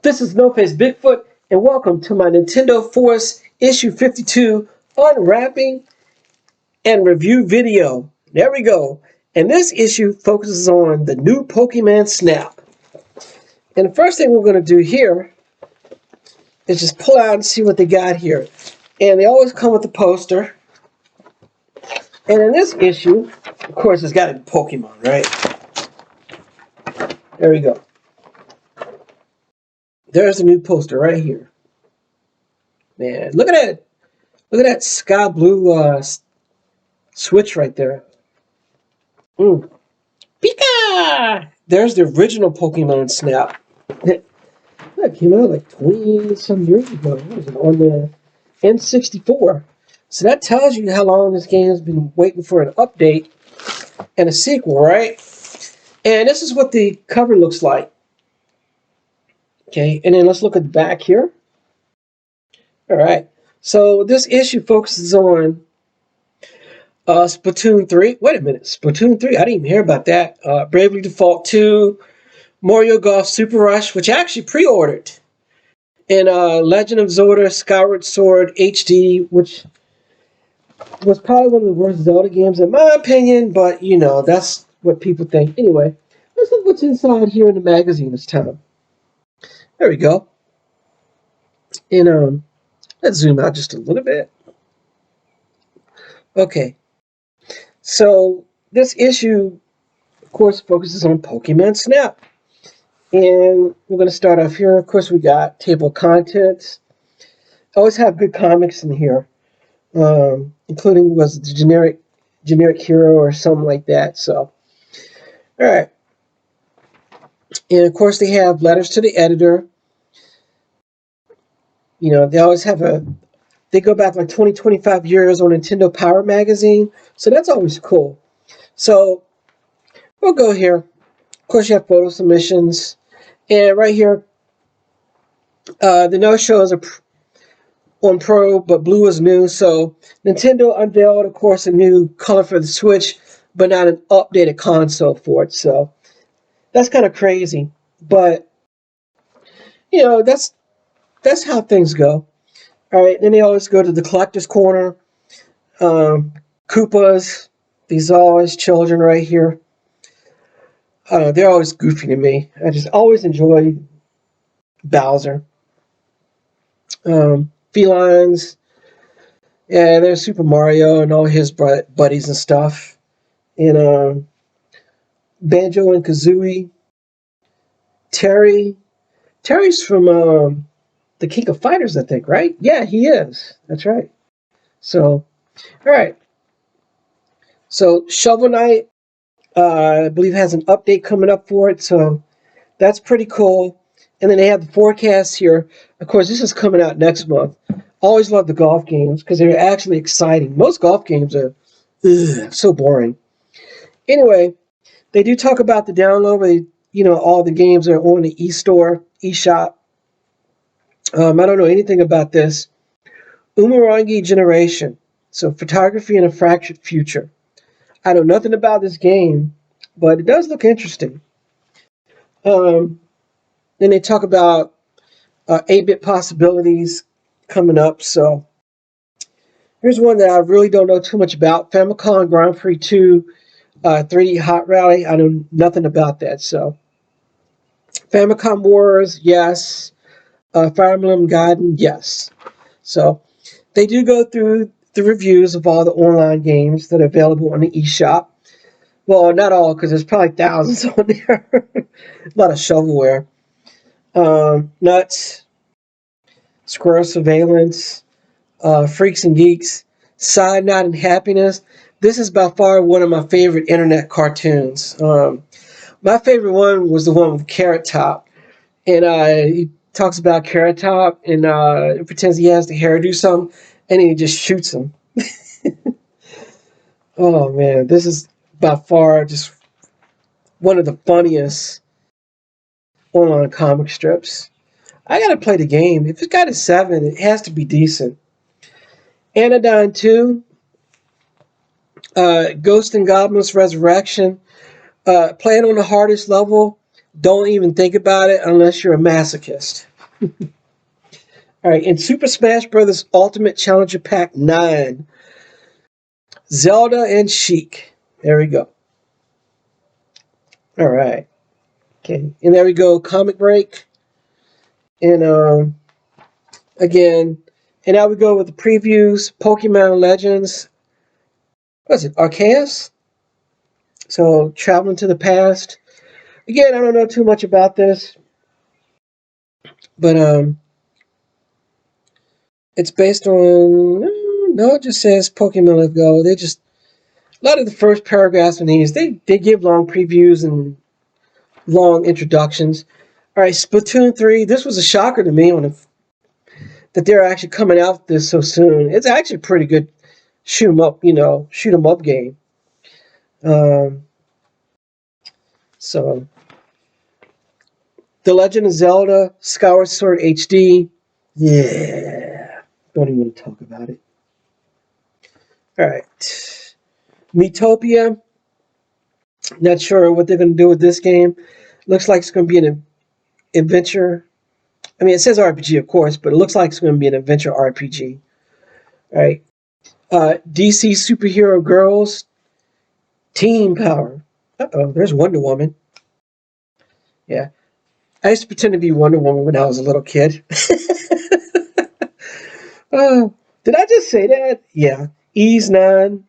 This is No Face Bigfoot, and welcome to my Nintendo Force Issue 52 Unwrapping and Review video. There we go. And this issue focuses on the new Pokemon Snap. And the first thing we're going to do here is just pull out and see what they got here. And they always come with a poster. And in this issue, of course, it's got to be Pokemon, right? There we go. There's a new poster right here. Man, look at that. Look at that sky blue switch right there. Pika! There's the original Pokemon Snap. That came out like 20-some years ago. What was it, on the N64. So that tells you how long this game has been waiting for an update and a sequel, right? And this is what the cover looks like. Okay, and then let's look at the back here. All right, so this issue focuses on Splatoon 3. Wait a minute, Splatoon 3? I didn't even hear about that. Bravely Default 2, Mario Golf Super Rush, which I actually pre-ordered, and Legend of Zelda Skyward Sword HD, which was probably one of the worst Zelda games in my opinion, but you know, that's what people think. Anyway, let's look what's inside here in the magazine this time. There we go. And let's zoom out just a little bit. Okay. So this issue, of course, focuses on Pokemon Snap. And we're going to start off here. Of course, we got table of contents. I always have good comics in here, including was the generic hero or something like that. So, all right. And of course, they have letters to the editor. You know, they always have they go back like 20, 25 years on Nintendo Power Magazine. So that's always cool. So we'll go here. Of course, you have photo submissions. And right here, the no-show is on Pro, but blue is new. So Nintendo unveiled, of course, a new color for the Switch, but not an updated console for it. So that's kind of crazy. But, you know, that's how things go. All right, then they always go to the collector's corner. Koopas, these are always children right here. They're always goofy to me. I just always enjoy Bowser. Felines. Yeah, there's Super Mario and all his buddies and stuff. And Banjo and Kazooie. Terry's from the King of Fighters, I think, right? Yeah, he is. That's right. So, all right. So, Shovel Knight, I believe, has an update coming up for it. So, that's pretty cool. And then they have the forecast here. Of course, this is coming out next month. Always love the golf games because they're actually exciting. Most golf games are so boring. Anyway, they do talk about the download. All the games are on the eShop. I don't know anything about this. Umurangi Generation. So photography in a fractured future. I know nothing about this game, but it does look interesting. Then they talk about 8-bit possibilities coming up. So here's one that I really don't know too much about. Famicom Grand Prix 2 3D Hot Rally. I know nothing about that. So Famicom Wars, yes. Fire Emblem Gaiden, yes. So they do go through the reviews of all the online games that are available on the eShop. Well, not all, because there's probably thousands on there. A lot of shovelware. Nuts, Squirrel Surveillance, Freaks and Geeks, Side Knot and Happiness. This is by far one of my favorite internet cartoons. My favorite one was the one with Carrot Top. And he talks about Carrot Top and pretends he has the hair do something, and then he just shoots him. Oh, man, this is by far just one of the funniest online comic strips. I gotta play the game. If it's got a 7, it has to be decent. Anodyne 2, Ghost and Goblins Resurrection. Play it on the hardest level. Don't even think about it unless you're a masochist. All right, in Super Smash Bros. Ultimate Challenger Pack 9, Zelda and Sheik. There we go. All right. Okay, and there we go. Comic break. And again, and now we go with the previews. Pokemon Legends. What's it? Arceus? So traveling to the past. Again, I don't know too much about this, but it's based on no, it just says Pokemon Let's Go. They just a lot of the first paragraphs in these they give long previews and long introductions. All right, Splatoon 3. This was a shocker to me that they're actually coming out with this so soon. It's actually a pretty good shoot 'em up, shoot 'em up game. Um, so, The Legend of Zelda Skyward Sword HD. Yeah, don't even want to talk about it. All right, Miitopia. Not sure what they're going to do with this game. Looks like it's going to be an adventure. I mean, it says RPG, of course, but it looks like it's going to be an adventure RPG. All right. DC Superhero Girls Team Power. Uh-oh, there's Wonder Woman. Yeah. I used to pretend to be Wonder Woman when I was a little kid. Did I just say that? Yeah. Ease 9.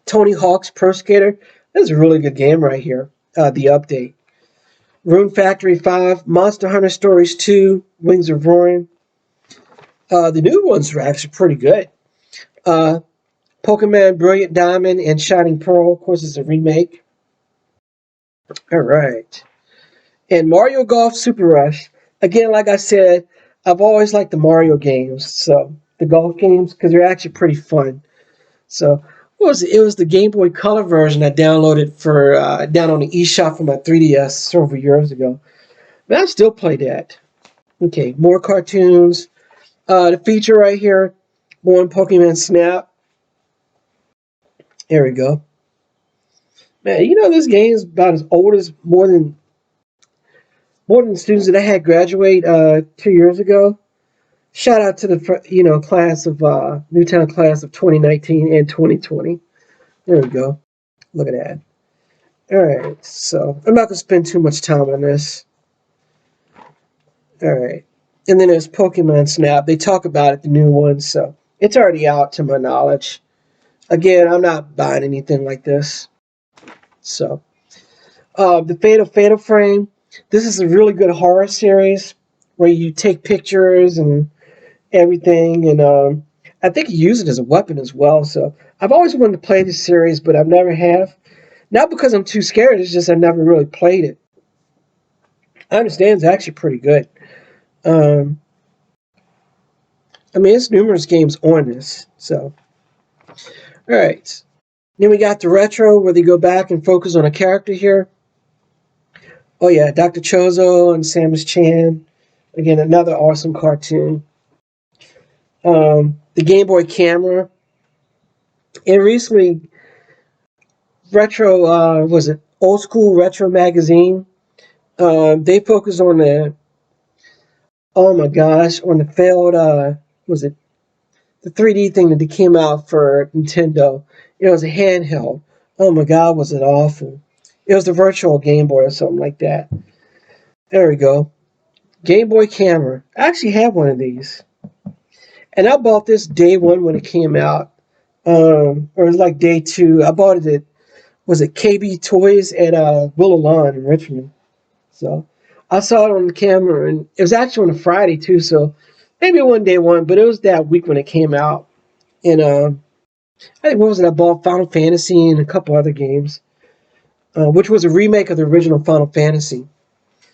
Tony Hawk's Pro Skater. This is a really good game right here. The update. Rune Factory 5. Monster Hunter Stories 2. Wings of Roaring. The new ones are actually pretty good. Pokemon Brilliant Diamond and Shining Pearl. Of course, it's a remake. All right. And Mario Golf Super Rush. Again, like I said, I've always liked the Mario games. So the golf games, because they're actually pretty fun. So what was it? It was the Game Boy Color version I downloaded for down on the eShop for my 3DS several years ago. But I still play that. Okay, more cartoons. The feature right here, one Pokemon Snap. There we go. Man, this game is about as old as more than students that I had graduate 2 years ago. Shout out to the class of Newtown class of 2019 and 2020. There we go. Look at that. All right, so I'm not gonna spend too much time on this. All right, and then there's Pokemon Snap. They talk about it, the new one, so it's already out to my knowledge. Again, I'm not buying anything like this. So, the Fatal Frame. This is a really good horror series where you take pictures and everything, and I think you use it as a weapon as well. So I've always wanted to play this series, but I've never have. Not because I'm too scared. It's just I never really played it. I understand it's actually pretty good. Um, I mean, it's numerous games on this. So, all right. Then we got the retro where they go back and focus on a character here. Oh yeah, Dr. Chozo and Samus Chan. Again, another awesome cartoon. The Game Boy camera. And recently, retro was it Old School Retro Magazine? They focused on oh my gosh, on the failed was it the 3D thing that came out for Nintendo? It was a handheld. Oh my god, was it awful? It was the Virtual Game Boy or something like that. There we go. Game Boy camera. I actually have one of these, and I bought this day one when it came out. Or it was like day two. I bought it at was it KB Toys at Willow Lawn in Richmond. So I saw it on the camera, and it was actually on a Friday too. So maybe one day one, but it was that week when it came out. And I think what was it? I bought Final Fantasy and a couple other games, which was a remake of the original Final Fantasy.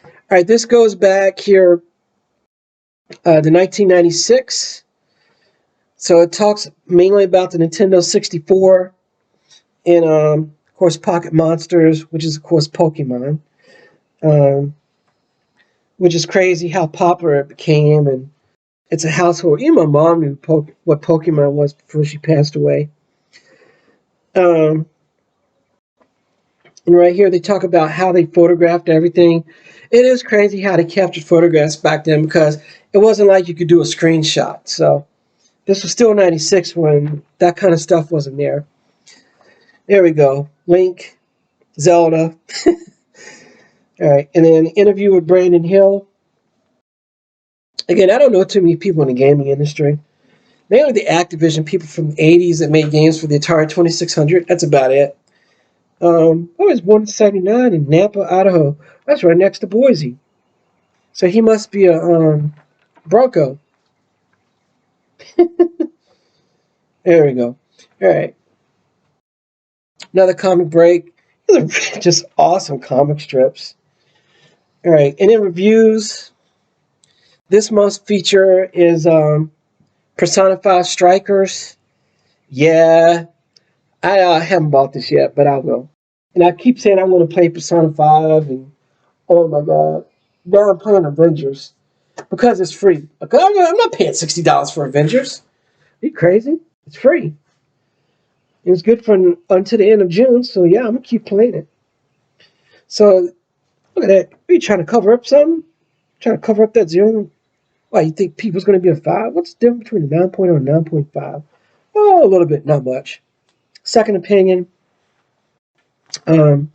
All right, this goes back here to 1996. So it talks mainly about the Nintendo 64 and, of course, Pocket Monsters, which is, of course, Pokemon. Um, which is crazy how popular it became, and it's a household. Even my mom knew what Pokemon was before she passed away. Um, And right here, they talk about how they photographed everything. It is crazy how they captured photographs back then because it wasn't like you could do a screenshot. So this was still 96 when that kind of stuff wasn't there. There we go. Link, Zelda. All right. And then interview with Brandon Hill. Again, I don't know too many people in the gaming industry. Mainly the Activision people from the 80s that made games for the Atari 2600. That's about it. I was born in 79 in Nampa, Idaho. That's right next to Boise. So he must be a Bronco. There we go. All right. Another comic break. These are just awesome comic strips. All right. And in reviews, this month's feature is Personified Strikers. Yeah, I haven't bought this yet, but I will. And I keep saying I'm going to play Persona 5, and oh my god, now I'm playing Avengers because it's free. Because I'm not paying $60 for Avengers. Are you crazy? It's free. It's good for until the end of June, so yeah, I'm gonna keep playing it. So look at that. Are you trying to cover up something? Trying to cover up that zero? Why, you think people's gonna be a 5? What's the difference between a 9.0 and 9.5? Oh, a little bit, not much. Second opinion. Um,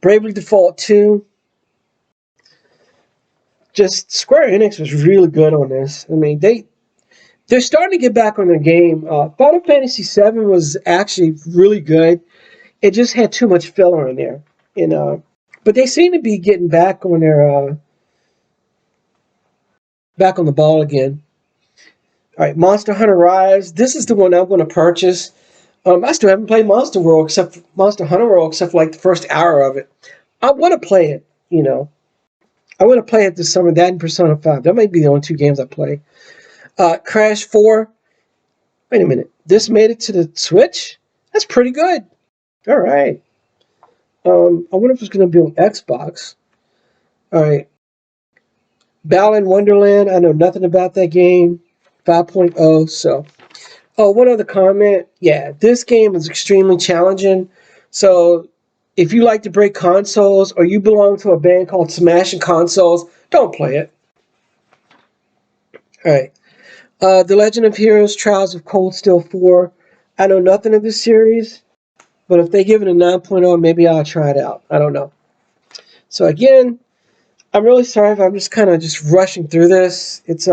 Bravely Default 2. Just Square Enix was really good on this. I mean, they're starting to get back on their game. Final Fantasy VII was actually really good. It just had too much filler in there, but they seem to be getting back on their back on the ball again. All right, Monster Hunter Rise. This is the one I'm going to purchase. I still haven't played Monster Hunter World except for like the first hour of it. I want to play it. I want to play it this summer. That and Persona 5. That might be the only two games I play. Crash 4. Wait a minute. This made it to the Switch? That's pretty good. All right. I wonder if it's going to be on Xbox. All right. Balan Wonderland. I know nothing about that game. 5.0. So, oh, one other comment. Yeah, this game is extremely challenging. So, if you like to break consoles or you belong to a band called Smashing Consoles, don't play it. All right. The Legend of Heroes Trials of Cold Steel 4. I know nothing of this series, but if they give it a 9.0, maybe I'll try it out. I don't know. So again, I'm really sorry if I'm just kind of just rushing through this. It's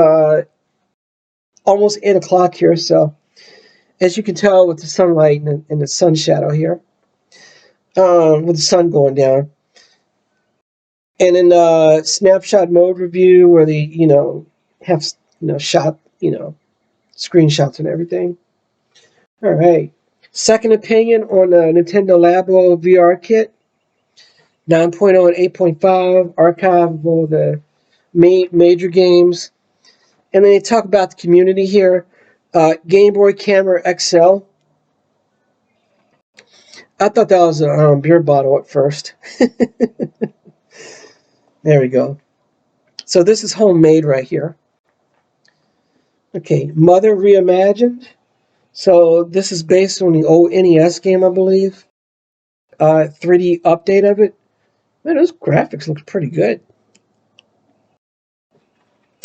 almost 8 o'clock here, so as you can tell with the sunlight and the sun shadow here, with the sun going down. And in snapshot mode review where they, have, shot, screenshots and everything. All right. Second opinion on the Nintendo Labo VR kit. 9.0 and 8.5, archive of all the major games. And then they talk about the community here. Game Boy Camera XL. I thought that was a beer bottle at first. There we go. So this is homemade right here. Okay, Mother Reimagined. So this is based on the old NES game, I believe. 3D update of it. Man, those graphics look pretty good.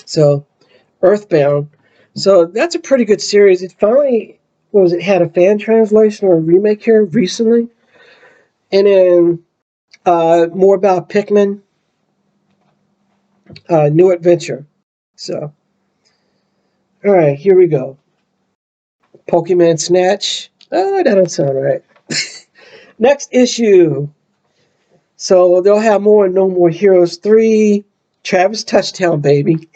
So, Earthbound. So that's a pretty good series. It finally had a fan translation or a remake here recently. And then more about Pikmin, New Adventure. So, all right, here we go. Pokemon Snatch. Oh, that don't sound right. Next issue. So they'll have more No More Heroes 3. Travis Touchdown, baby.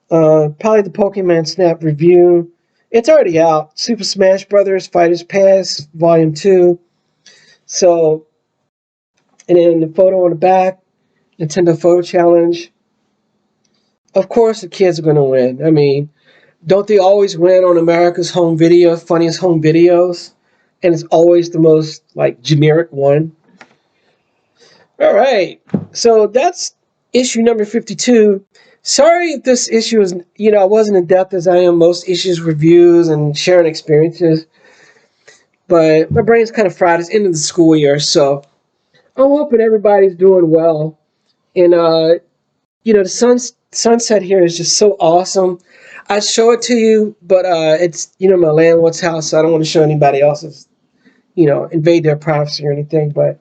Probably the Pokemon Snap review. It's already out. Super Smash Brothers Fighters Pass Volume 2. So, and then the photo on the back, Nintendo Photo Challenge. Of course, the kids are going to win. I mean, don't they always win on America's Home Video, Funniest Home Videos? And it's always the most, generic one. All right. So that's issue number 52. Sorry if this issue is, I wasn't in depth as I am most issues reviews and sharing experiences. But my brain's kind of fried. It's end of the school year, so I'm hoping everybody's doing well. And the sunset here is just so awesome. I show it to you, but it's my landlord's house, so I don't want to show anybody else's, invade their privacy or anything. But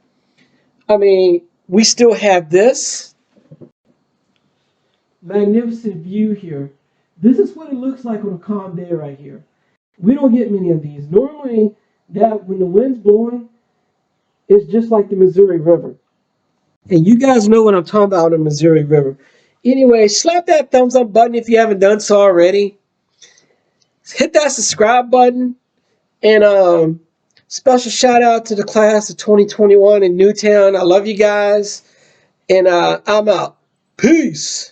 I mean, we still have this magnificent view here. This is what it looks like on a calm day right here. We don't get many of these. Normally, that when the wind's blowing, it's just like the Missouri River. And you guys know what I'm talking about, the Missouri River. Anyway, slap that thumbs up button if you haven't done so already. Hit that subscribe button. And special shout out to the class of 2021 in Newtown. I love you guys. And I'm out. Peace.